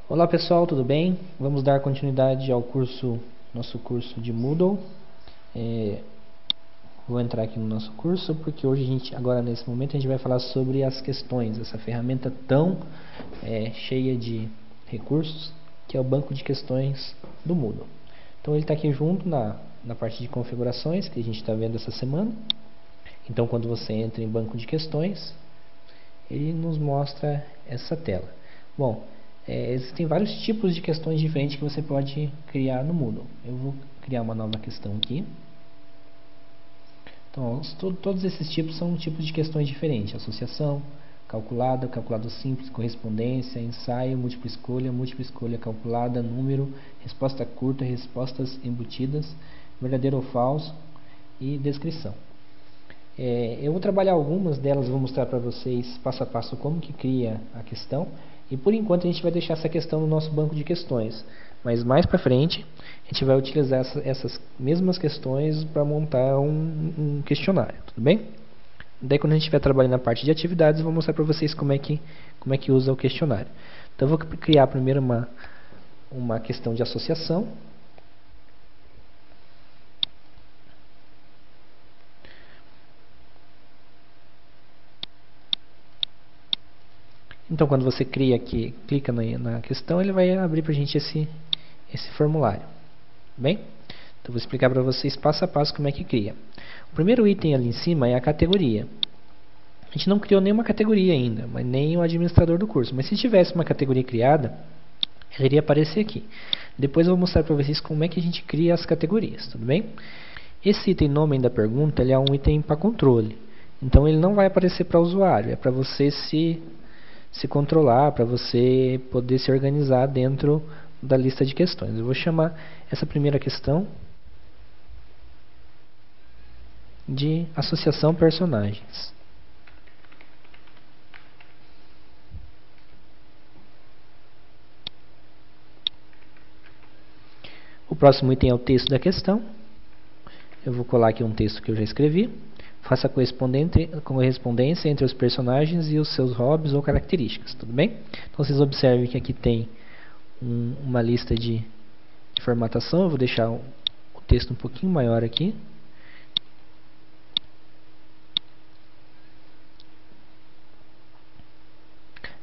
Olá pessoal, tudo bem? Vamos dar continuidade ao nosso curso de Moodle. Vou entrar aqui no nosso curso porque hoje agora nesse momento a gente vai falar sobre as questões, essa ferramenta tão cheia de recursos que é o banco de questões do Moodle. Então ele está aqui junto na parte de configurações que a gente está vendo essa semana. Então quando você entra em banco de questões, ele nos mostra essa tela. Bom, existem vários tipos de questões diferentes que você pode criar no Moodle. Eu vou criar uma nova questão aqui. Então, todos esses tipos são tipos de questões diferentes. Associação, calculada, calculado simples, correspondência, ensaio, múltipla escolha calculada, número, resposta curta, respostas embutidas, verdadeiro ou falso e descrição. Eu vou trabalhar algumas delas, vou mostrar para vocês passo a passo como que cria a questão. E por enquanto a gente vai deixar essa questão no nosso banco de questões. Mas mais para frente a gente vai utilizar essas mesmas questões para montar um questionário, tudo bem? Daí quando a gente estiver trabalhando na parte de atividades, eu vou mostrar para vocês como é que usa o questionário. Então eu vou criar primeiro uma questão de associação. Então, quando você clica na questão, ele vai abrir para a gente esse formulário. Bem? Então, vou explicar para vocês passo a passo como é que cria. O primeiro item ali em cima é a categoria. A gente não criou nenhuma categoria ainda, mas nem o administrador do curso. Mas se tivesse uma categoria criada, ela iria aparecer aqui. Depois eu vou mostrar para vocês como é que a gente cria as categorias, tudo bem? Esse item nome da pergunta, ele é um item para controle. Então, ele não vai aparecer para o usuário, é para você se controlar, para você poder se organizar dentro da lista de questões. Eu vou chamar essa primeira questão de associação personagens. O próximo item é o texto da questão. Eu vou colar aqui um texto que eu já escrevi. Faça correspondência entre os personagens e os seus hobbies ou características, tudo bem? Então vocês observem que aqui tem uma lista de formatação. Eu vou deixar o texto um pouquinho maior aqui.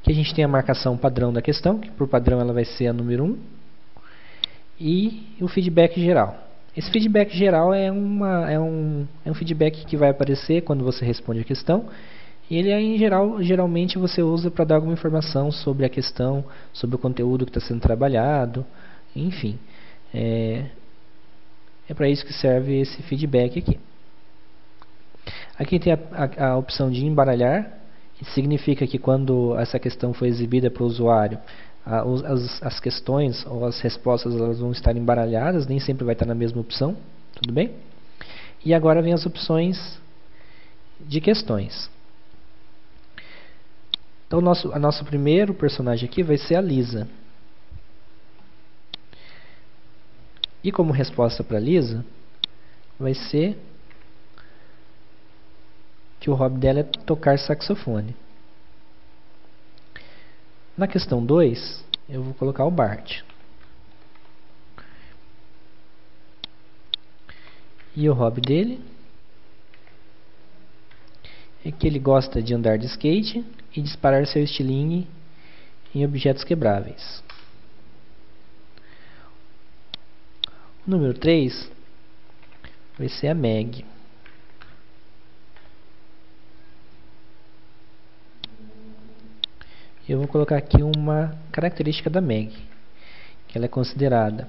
Aqui a gente tem a marcação padrão da questão, que por padrão ela vai ser a número 1. E o feedback geral. Esse feedback geral é um feedback que vai aparecer quando você responde a questão. E ele é geralmente você usa para dar alguma informação sobre a questão, sobre o conteúdo que está sendo trabalhado, enfim. É para isso que serve esse feedback aqui. Aqui tem a opção de embaralhar. Isso significa que quando essa questão foi exibida para o usuário, as questões ou as respostas elas vão estar embaralhadas, nem sempre vai estar na mesma opção, tudo bem? E agora vem as opções de questões. Então a nosso primeiro personagem aqui vai ser a Lisa. E como resposta para Lisa, vai ser que o hobby dela é tocar saxofone. Na questão 2, eu vou colocar o Bart. E o hobby dele é que ele gosta de andar de skate e disparar seu estilingue em objetos quebráveis. O número 3 vai ser a Meg. Eu vou colocar aqui uma característica da Meg, que ela é considerada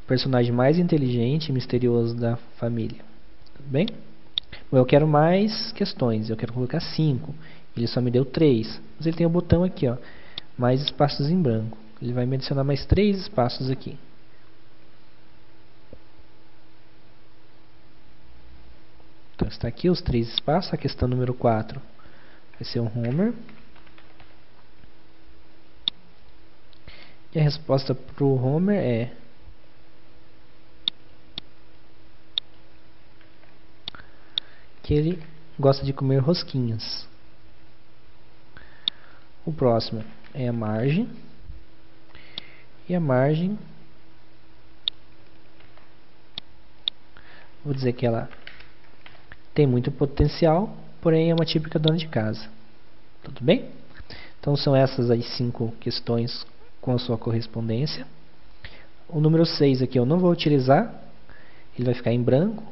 o personagem mais inteligente e misterioso da família. Tudo bem? Eu quero mais questões, eu quero colocar 5. Ele só me deu 3. Mas ele tem o botão aqui, ó, mais espaços em branco. Ele vai me adicionar mais 3 espaços aqui. Então está aqui os 3 espaços. A questão número 4 vai ser o Homer. E a resposta para o Homer é que ele gosta de comer rosquinhas. O próximo é a Marge. E a margem, vou dizer que ela tem muito potencial, porém é uma típica dona de casa. Tudo bem? Então são essas as 5 questões com a sua correspondência. O número 6 aqui eu não vou utilizar, ele vai ficar em branco,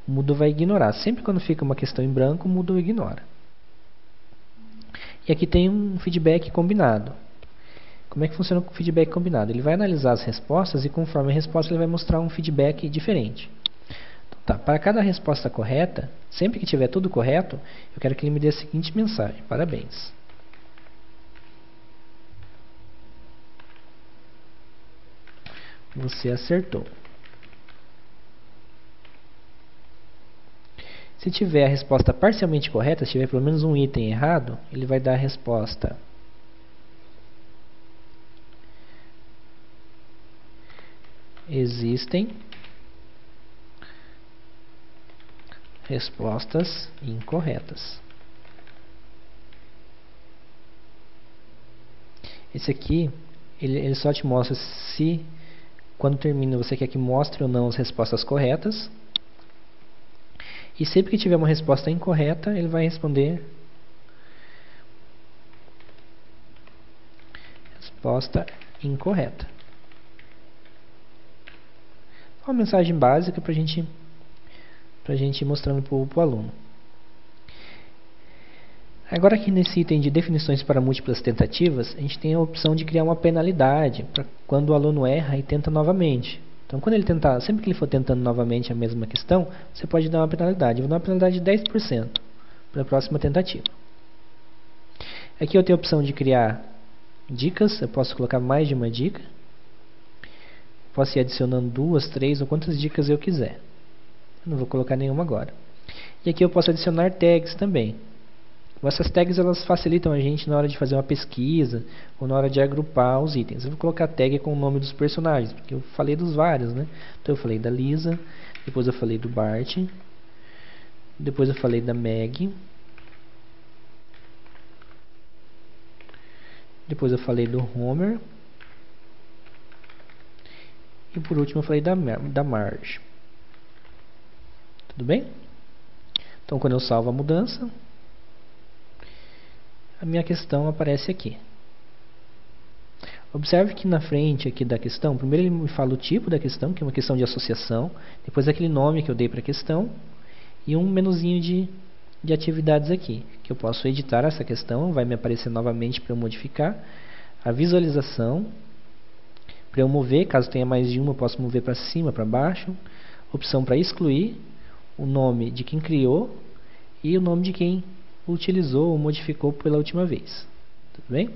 o Moodle vai ignorar. Sempre quando fica uma questão em branco, o Moodle ignora. E aqui tem um feedback combinado. Como é que funciona o feedback combinado? Ele vai analisar as respostas e conforme a resposta ele vai mostrar um feedback diferente. Então, tá, para cada resposta correta, sempre que tiver tudo correto, eu quero que ele me dê a seguinte mensagem: parabéns. Você acertou. Se tiver a resposta parcialmente correta, se tiver pelo menos um item errado, ele vai dar a resposta existem respostas incorretas. Esse aqui, ele só te mostra se, quando termina, você quer que mostre ou não as respostas corretas. E sempre que tiver uma resposta incorreta, ele vai responder resposta incorreta. Uma mensagem básica para a gente ir mostrando para o aluno. Agora aqui nesse item de definições para múltiplas tentativas, a gente tem a opção de criar uma penalidade para quando o aluno erra e tenta novamente. Então quando ele tentar, sempre que ele for tentando novamente a mesma questão, você pode dar uma penalidade. Eu vou dar uma penalidade de 10% para a próxima tentativa. Aqui eu tenho a opção de criar dicas, eu posso colocar mais de uma dica. Posso ir adicionando 2, 3 ou quantas dicas eu quiser. Eu não vou colocar nenhuma agora. E aqui eu posso adicionar tags também. Essas tags elas facilitam a gente na hora de fazer uma pesquisa ou na hora de agrupar os itens. Eu vou colocar tag com o nome dos personagens, porque eu falei dos vários, né? Então eu falei da Lisa, depois eu falei do Bart, depois eu falei da Meg, depois eu falei do Homer e por último eu falei da Marge. Tudo bem? Então quando eu salvo a mudança, a minha questão aparece aqui. Observe que na frente aqui da questão, primeiro ele me fala o tipo da questão, que é uma questão de associação, depois aquele nome que eu dei para a questão, e um menuzinho de atividades aqui, que eu posso editar essa questão, vai me aparecer novamente para eu modificar, a visualização, para eu mover, caso tenha mais de uma, eu posso mover para cima, para baixo, opção para excluir, o nome de quem criou e o nome de quem utilizou ou modificou pela última vez. Tudo bem?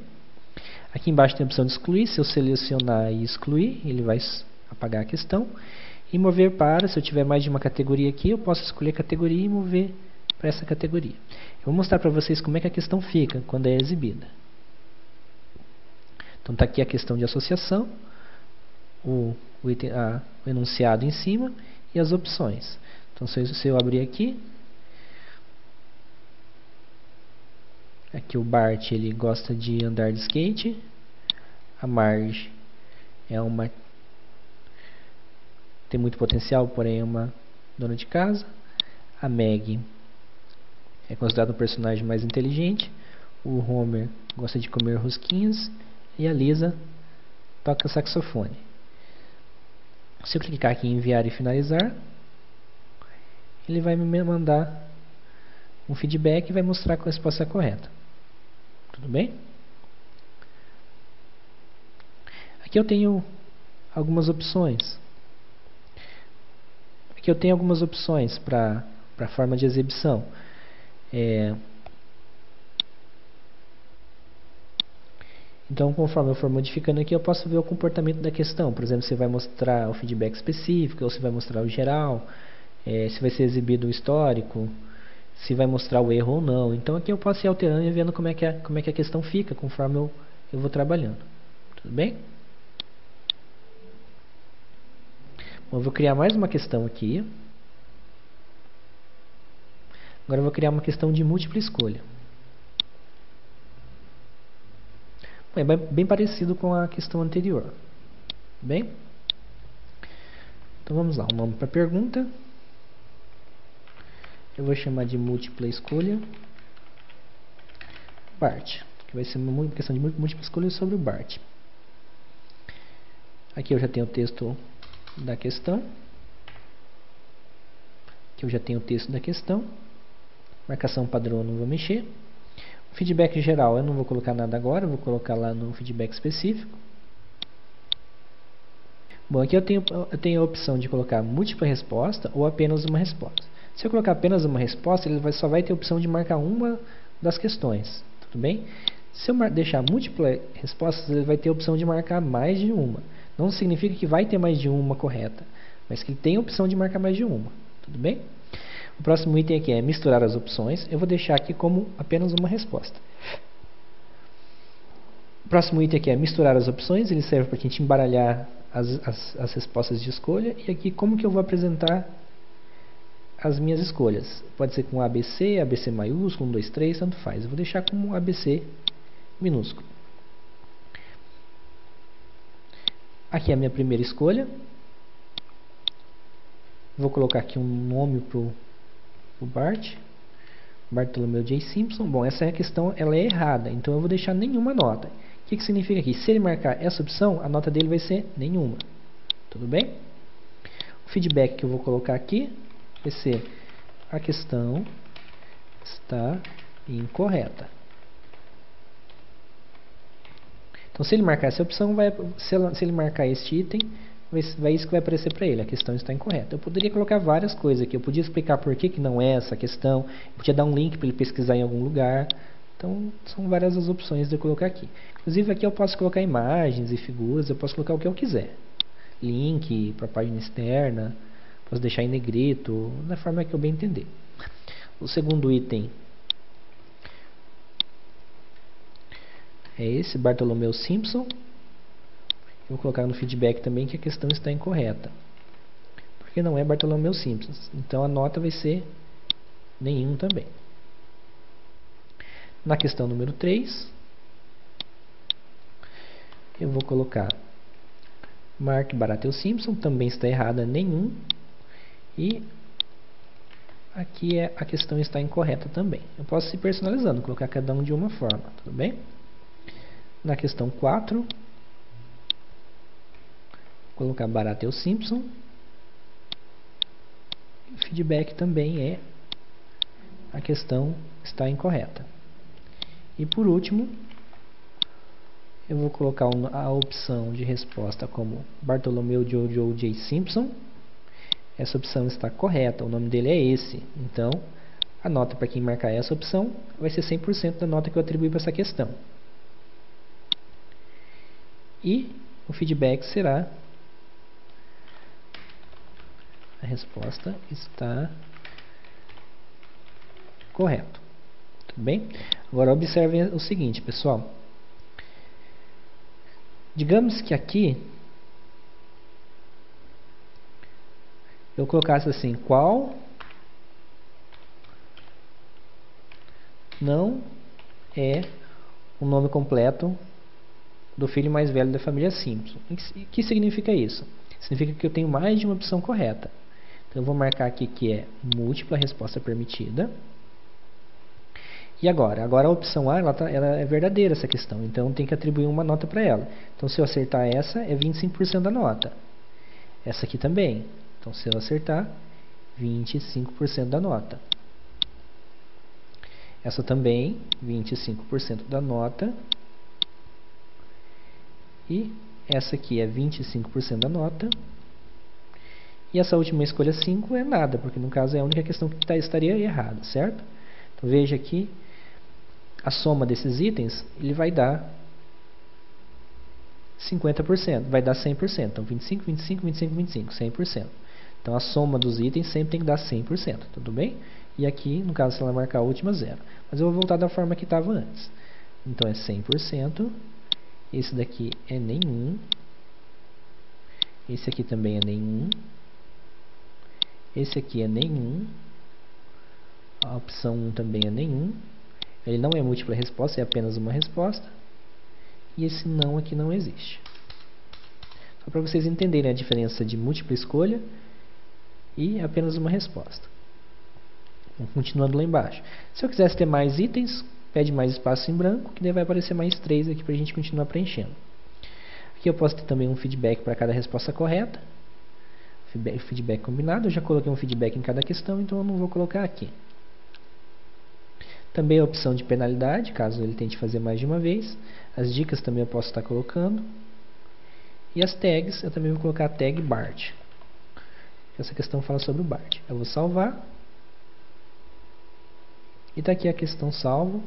Aqui embaixo tem a opção de excluir. Se eu selecionar e excluir, ele vai apagar a questão. E mover para, se eu tiver mais de uma categoria aqui, eu posso escolher a categoria e mover para essa categoria. Eu vou mostrar para vocês como é que a questão fica quando é exibida. Então está aqui a questão de associação, o enunciado em cima e as opções. Então se eu abrir aqui, aqui o Bart ele gosta de andar de skate, a Marge tem muito potencial, porém é uma dona de casa, a Meg é considerada um personagem mais inteligente, o Homer gosta de comer rosquinhas e a Lisa toca saxofone. Se eu clicar aqui em enviar e finalizar, ele vai me mandar um feedback e vai mostrar a resposta correta. Tudo bem? Aqui eu tenho algumas opções. Aqui eu tenho algumas opções para a forma de exibição. Então, conforme eu for modificando aqui, eu posso ver o comportamento da questão. Por exemplo, se vai mostrar o feedback específico, ou se vai mostrar o geral, se vai ser exibido o histórico, se vai mostrar o erro ou não. Então aqui eu posso ir alterando e vendo como é que a questão fica conforme eu vou trabalhando. Tudo bem? Bom, eu vou criar mais uma questão aqui. Agora eu vou criar uma questão de múltipla escolha. É bem parecido com a questão anterior. Bem? Então vamos lá, o nome para a pergunta. Eu vou chamar de múltipla escolha BART, que vai ser uma questão de múltipla escolha sobre o BART. Aqui eu já tenho o texto da questão. Aqui eu já tenho o texto da questão. Marcação padrão eu não vou mexer. O feedback geral eu não vou colocar nada agora, eu vou colocar lá no feedback específico. Bom, aqui eu tenho a opção de colocar múltipla resposta ou apenas uma resposta. Se eu colocar apenas uma resposta, ele só vai ter a opção de marcar uma das questões. Tudo bem? Se eu deixar múltipla respostas, ele vai ter a opção de marcar mais de uma. Não significa que vai ter mais de uma correta, mas que ele tem a opção de marcar mais de uma. Tudo bem? O próximo item aqui é misturar as opções. Eu vou deixar aqui como apenas uma resposta. O próximo item aqui é misturar as opções. Ele serve para a gente embaralhar as respostas de escolha. E aqui como que eu vou apresentar as minhas escolhas. Pode ser com ABC, ABC maiúsculo, 1, 2, 3, tanto faz. Eu vou deixar como ABC minúsculo. Aqui é a minha primeira escolha. Vou colocar aqui um nome para o BART. Bartolomeu J. Simpson. Bom, essa questão ela é errada, então eu vou deixar nenhuma nota. O que significa aqui? Se ele marcar essa opção, a nota dele vai ser nenhuma. Tudo bem? O feedback que eu vou colocar aqui vai ser: a questão está incorreta. Então, se ele marcar essa opção, se ele marcar este item, vai isso que vai aparecer para ele: a questão está incorreta. Eu poderia colocar várias coisas aqui. Eu podia explicar por que não é essa questão. Eu podia dar um link para ele pesquisar em algum lugar. Então, são várias as opções de eu colocar aqui. Inclusive, aqui eu posso colocar imagens e figuras. Eu posso colocar o que eu quiser. Link para a página externa. Posso deixar em negrito, da forma que eu bem entender. O segundo item é esse, Bartolomeu Simpson. Eu vou colocar no feedback também que a questão está incorreta, porque não é Bartolomeu Simpson. Então a nota vai ser nenhum também. Na questão número 3, eu vou colocar Mark Baratheon Simpson, também está errada, nenhum. E aqui a questão está incorreta também. Eu posso ir personalizando, colocar cada um de uma forma, tudo bem? Na questão 4, vou colocar Baratheon Simpson. O feedback também é: a questão está incorreta. E por último, eu vou colocar a opção de resposta como Bartolomeu Jojo J. Simpson. Essa opção está correta, o nome dele é esse. Então, a nota para quem marcar essa opção vai ser 100% da nota que eu atribuí para essa questão. E o feedback será: a resposta está correta. Tudo bem? Agora observem o seguinte, pessoal. Digamos que aqui eu colocasse assim: qual não é o nome completo do filho mais velho da família Simpson. O que significa isso? Significa que eu tenho mais de uma opção correta. Então eu vou marcar aqui que é múltipla resposta permitida. E agora a opção A ela é verdadeira, essa questão. Então tem que atribuir uma nota para ela. Então se eu acertar essa, é 25% da nota. Essa aqui também. Então se eu acertar, 25% da nota. Essa também, 25% da nota. E essa aqui é 25% da nota. E essa última escolha 5 é nada, porque no caso é a única questão que estaria errada, certo? Então veja aqui, a soma desses itens, ele vai dar 50%, vai dar 100%. Então 25, 25, 25, 25, 100%. Então a soma dos itens sempre tem que dar 100%, tudo bem? E aqui, no caso, se ela marcar a última, 0. Mas eu vou voltar da forma que estava antes. Então é 100%. Esse daqui é nenhum. Esse aqui também é nenhum. Esse aqui é nenhum. A opção 1 também é nenhum. Ele não é múltipla resposta, é apenas uma resposta. E esse não aqui não existe. Só para vocês entenderem a diferença de múltipla escolha e apenas uma resposta. Continuando lá embaixo. Se eu quisesse ter mais itens, pede mais espaço em branco, que daí vai aparecer mais 3 aqui para a gente continuar preenchendo. Aqui eu posso ter também um feedback para cada resposta correta. Feedback combinado. Eu já coloquei um feedback em cada questão, então eu não vou colocar aqui. Também a opção de penalidade, caso ele tente fazer mais de uma vez. As dicas também eu posso estar colocando. E as tags, eu também vou colocar a tag BART. Essa questão fala sobre o BART. Eu vou salvar. E está aqui a questão salvo.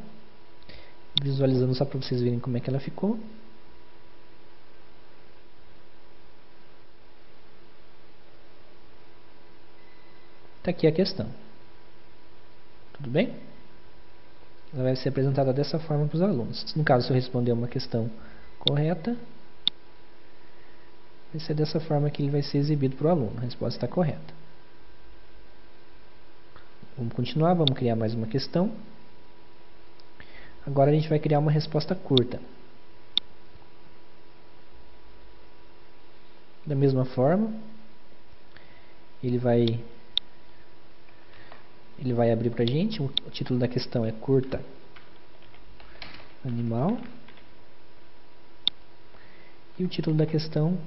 Visualizando só para vocês verem como é que ela ficou. Está aqui a questão. Tudo bem? Ela vai ser apresentada dessa forma para os alunos. No caso, se eu responder uma questão correta, vai ser dessa forma que ele vai ser exibido para o aluno. A resposta está correta. Vamos continuar, vamos criar mais uma questão. Agora a gente vai criar uma resposta curta. Da mesma forma, ele vai abrir para a gente. O título da questão é curta animal. E o título da questão: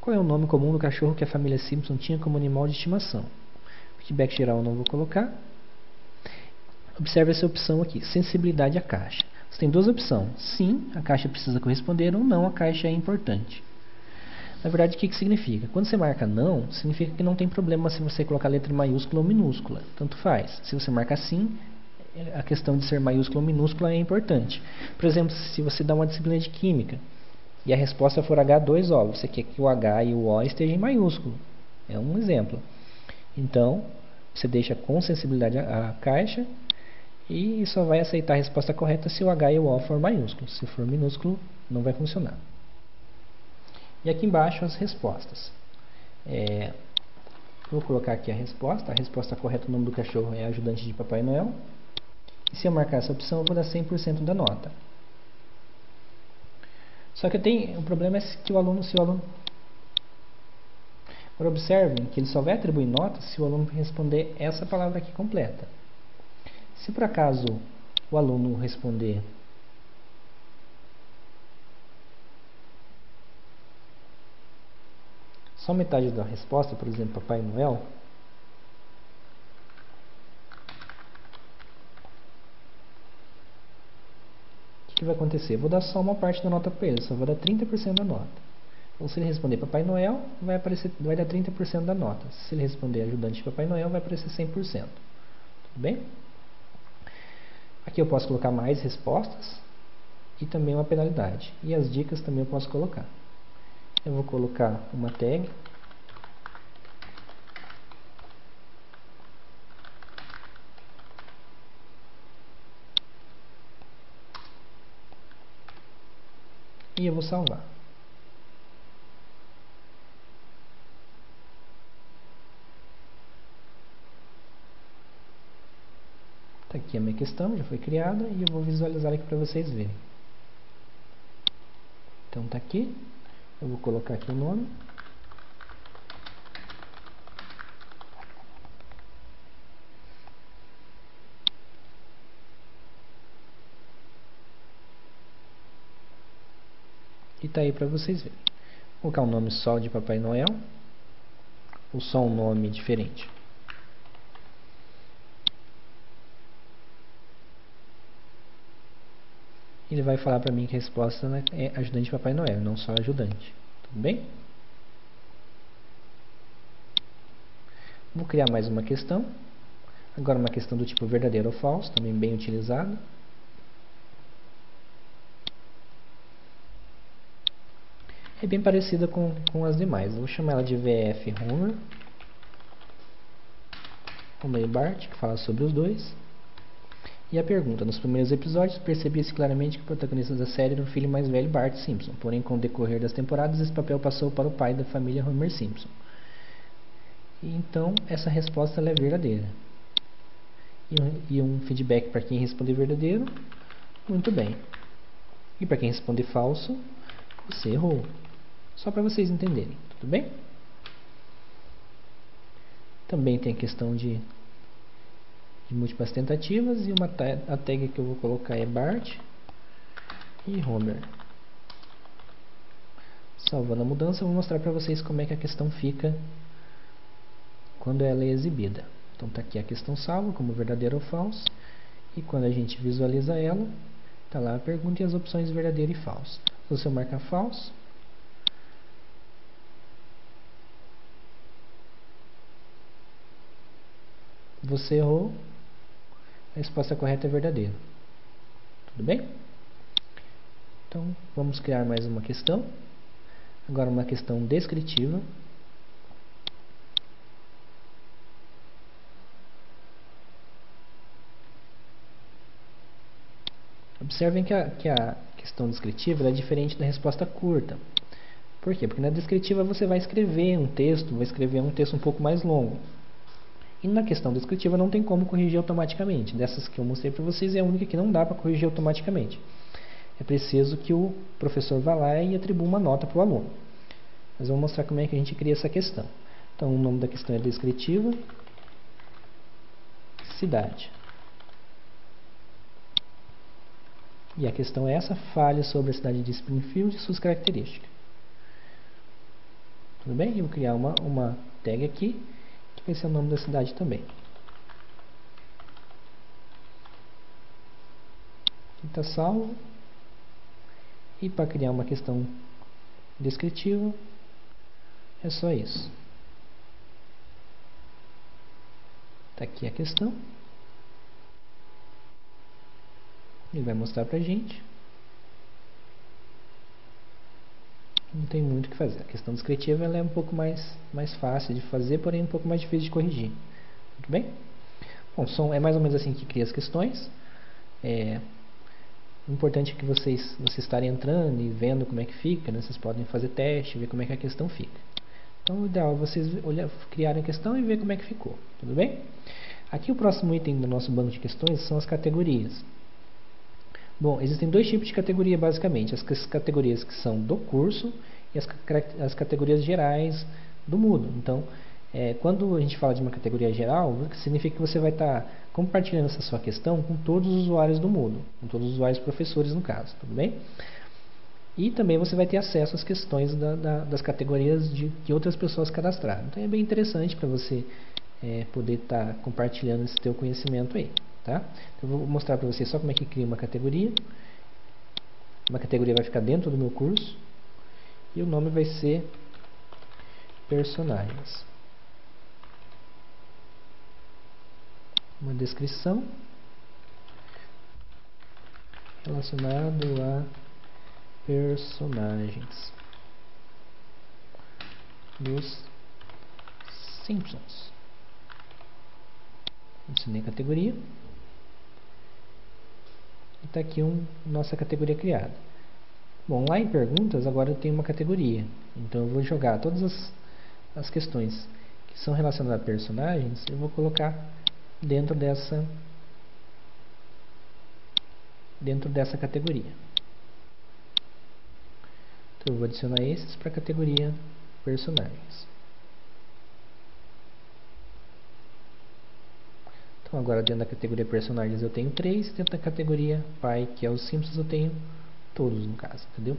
qual é o nome comum do cachorro que a família Simpson tinha como animal de estimação? Feedback geral eu não vou colocar. Observe essa opção aqui, sensibilidade à caixa. Você tem duas opções: sim, a caixa precisa corresponder, ou não, a caixa é importante. Na verdade, o que significa? Quando você marca não, significa que não tem problema se você colocar letra maiúscula ou minúscula. Tanto faz. Se você marca sim, a questão de ser maiúscula ou minúscula é importante. Por exemplo, se você dá uma disciplina de química e a resposta for H2O, você quer que o H e o O estejam em maiúsculo. É um exemplo. Então, você deixa com sensibilidade à caixa e só vai aceitar a resposta correta se o H e o O for maiúsculo. Se for minúsculo, não vai funcionar. E aqui embaixo as respostas. Vou colocar aqui a resposta correta, o nome do cachorro é ajudante de Papai Noel. E se eu marcar essa opção, eu vou dar 100% da nota. Só que o problema é que se o aluno... Agora observem que ele só vai atribuir nota se o aluno responder essa palavra aqui completa. Se por acaso o aluno responder só metade da resposta, por exemplo, Papai Noel, o que vai acontecer? Eu vou dar só uma parte da nota para ele, só vou dar 30% da nota. Então, se ele responder Papai Noel, vai dar 30% da nota. Se ele responder ajudante de Papai Noel, vai aparecer 100%. Tudo bem? Aqui eu posso colocar mais respostas e também uma penalidade. E as dicas também eu posso colocar. Eu vou colocar uma tag. E eu vou salvar. Está aqui a minha questão, já foi criada e eu vou visualizar aqui para vocês verem. Então está aqui. Eu vou colocar aqui o nome. E está aí para vocês verem. Vou colocar um nome só de Papai Noel. Ou só um nome diferente. Ele vai falar para mim que a resposta é ajudante de Papai Noel, não só ajudante. Tudo bem? Vou criar mais uma questão. Agora uma questão do tipo verdadeiro ou falso, também bem utilizada. É bem parecida com as demais. Eu vou chamar ela de VF Homer e Bart, que fala sobre os dois. E a pergunta: nos primeiros episódios, percebia-se claramente que o protagonista da série era o filho mais velho, Bart Simpson. Porém, com o decorrer das temporadas, esse papel passou para o pai da família, Homer Simpson. E então, essa resposta ela é verdadeira. E um feedback para quem responder verdadeiro: muito bem. E para quem responder falso, você errou. Só para vocês entenderem, tudo bem? Também tem a questão de múltiplas tentativas e a tag que eu vou colocar é Bart e Homer. Salvando a mudança, eu vou mostrar para vocês como é que a questão fica quando ela é exibida. Então está aqui a questão salva como verdadeiro ou falso, e quando a gente visualiza ela, está lá a pergunta e as opções verdadeiro e falso. Se você marcar falso, você errou, a resposta correta é verdadeiro. Tudo bem? Então, vamos criar mais uma questão. Agora uma questão descritiva. Observem que a questão descritiva é diferente da resposta curta. Por quê? Porque na descritiva você vai escrever um texto um pouco mais longo. E na questão descritiva não tem como corrigir automaticamente. Dessas que eu mostrei para vocês, é a única que não dá para corrigir automaticamente. É preciso que o professor vá lá e atribua uma nota para o aluno. Mas vamos mostrar como é que a gente cria essa questão. Então, o nome da questão é descritiva, cidade. E a questão é essa: fale sobre a cidade de Springfield e suas características. Tudo bem? Eu vou criar uma tag aqui, que vai ser o nome da cidade também. Aqui está salvo. E para criar uma questão descritiva, é só isso. Está aqui a questão. Ele vai mostrar para a gente. Não tem muito o que fazer. A questão descritiva ela é um pouco mais fácil de fazer, porém um pouco mais difícil de corrigir. Muito bem? Bom, é mais ou menos assim que cria as questões. O importante é que vocês estarem entrando e vendo como é que fica, né? Vocês podem fazer teste, ver como é que a questão fica. Então o ideal é vocês criarem a questão e ver como é que ficou. Tudo bem? Aqui o próximo item do nosso banco de questões são as categorias. Bom, existem dois tipos de categoria basicamente: as categorias que são do curso e as categorias gerais do Moodle. Então, quando a gente fala de uma categoria geral, significa que você vai estar compartilhando essa sua questão com todos os usuários do Moodle, com todos os usuários professores no caso, tudo bem? E também você vai ter acesso às questões das categorias que outras pessoas cadastraram. Então é bem interessante para você poder estar compartilhando esse teu conhecimento aí. Tá? Então, eu vou mostrar para vocês só como é que cria uma categoria. Uma categoria vai ficar dentro do meu curso e o nome vai ser personagens. Uma descrição relacionado a personagens dos Simpsons. Adicionei a categoria. E está aqui nossa categoria criada. Bom, lá em perguntas, agora eu tenho uma categoria. Então eu vou jogar todas as questões que são relacionadas a personagens, eu vou colocar dentro dessa categoria. Então eu vou adicionar esses para a categoria personagens. Então agora dentro da categoria personagens eu tenho 3, dentro da categoria pai, que é os Simpsons, eu tenho todos no caso, entendeu?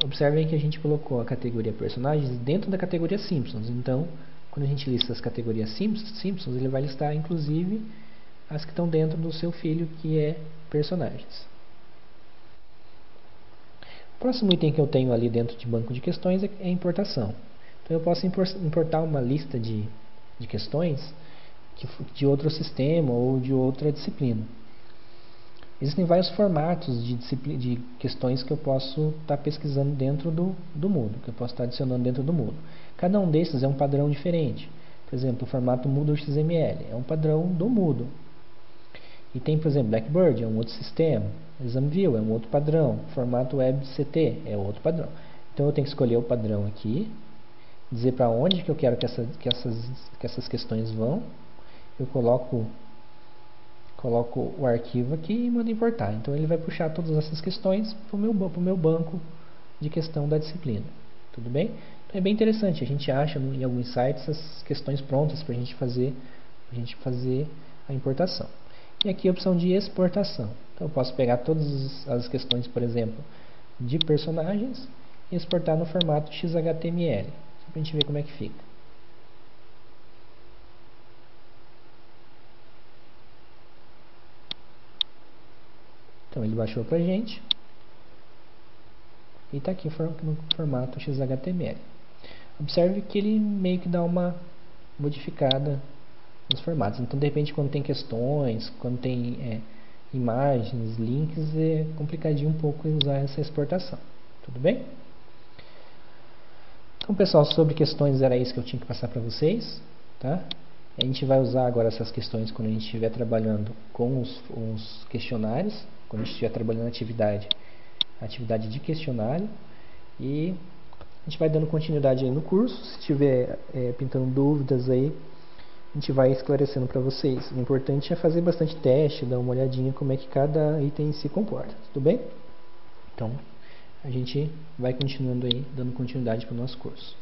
Observem que a gente colocou a categoria personagens dentro da categoria Simpsons. Então, quando a gente lista as categorias Simpsons, ele vai listar inclusive as que estão dentro do seu filho, que é personagens. O próximo item que eu tenho ali dentro de banco de questões é importação. Então eu posso importar uma lista de questões de outro sistema ou de outra disciplina. Existem vários formatos de questões que eu posso estar pesquisando dentro do Moodle, que eu posso estar adicionando dentro do Moodle. Cada um desses é um padrão diferente. Por exemplo, o formato Moodle XML é um padrão do Moodle. E tem, por exemplo, Blackbird é um outro sistema, ExamView é um outro padrão, formato WebCT é outro padrão. Então eu tenho que escolher o padrão aqui, dizer para onde que eu quero que essas questões vão. Eu coloco o arquivo aqui e mando importar. Então ele vai puxar todas essas questões para o meu banco de questão da disciplina. Tudo bem? Então é bem interessante, a gente acha em alguns sites as questões prontas para a gente fazer a importação. E aqui a opção de exportação. Então eu posso pegar todas as questões, por exemplo, de personagens e exportar no formato XHTML, só para a gente ver como é que fica. Então ele baixou para a gente e está aqui no formato XHTML. Observe que ele meio que dá uma modificada nos formatos. Então, de repente, quando tem questões, quando tem imagens, links, é complicadinho um pouco usar essa exportação. Tudo bem? Então, pessoal, sobre questões era isso que eu tinha que passar para vocês. Tá? A gente vai usar agora essas questões quando a gente estiver trabalhando com os questionários, quando a gente estiver trabalhando a atividade de questionário, e a gente vai dando continuidade aí no curso. Se tiver pintando dúvidas aí, a gente vai esclarecendo para vocês. O importante é fazer bastante teste, dar uma olhadinha como é que cada item se comporta, tudo bem? Então, a gente vai continuando aí, dando continuidade para o nosso curso.